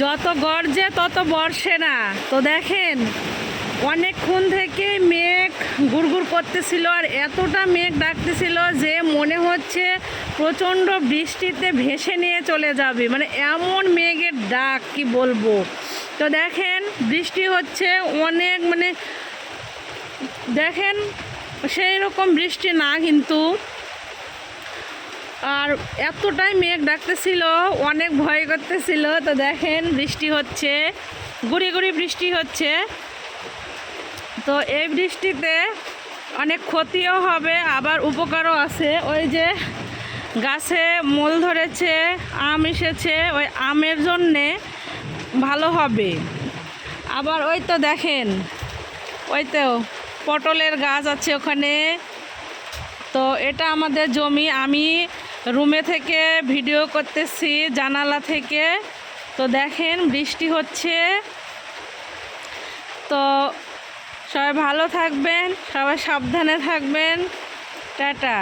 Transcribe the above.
যত গর্জে তত বর্ষে না। তো দেখেন অনেকক্ষণ থেকে মেঘ গুড়গুড় করতেছিল, আর এতটা মেঘ ডাকতেছিল যে মনে হচ্ছে প্রচণ্ড বৃষ্টিতে ভেসে নিয়ে চলে যাবে, মানে এমন মেঘের ডাক কি বলবো। তো দেখেন বৃষ্টি হচ্ছে অনেক, মানে দেখেন সেই রকম বৃষ্টি না কিন্তু, আর এতটাই মেঘ ডাকতেছিল, অনেক ভয় করতেছিল। তো দেখেন বৃষ্টি হচ্ছে, গুড়ি গুড়ি বৃষ্টি হচ্ছে। তো এই বৃষ্টিতে অনেক ক্ষতিও হবে, আবার উপকারও আছে। ওই যে গাছে মূল ধরেছে, আম এসেছে, ওই আমের জন্যে ভালো হবে। আবার ওই তো দেখেন, ওই তো পটলের গাছ আছে ওখানে। তো এটা আমাদের জমি, আমি রুমে থেকে ভিডিও করতেছি জানালা থেকে। তো দেখেন বৃষ্টি হচ্ছে। তো সবাই ভালো থাকবেন, সবাই সাবধানে থাকবেন। টাটা।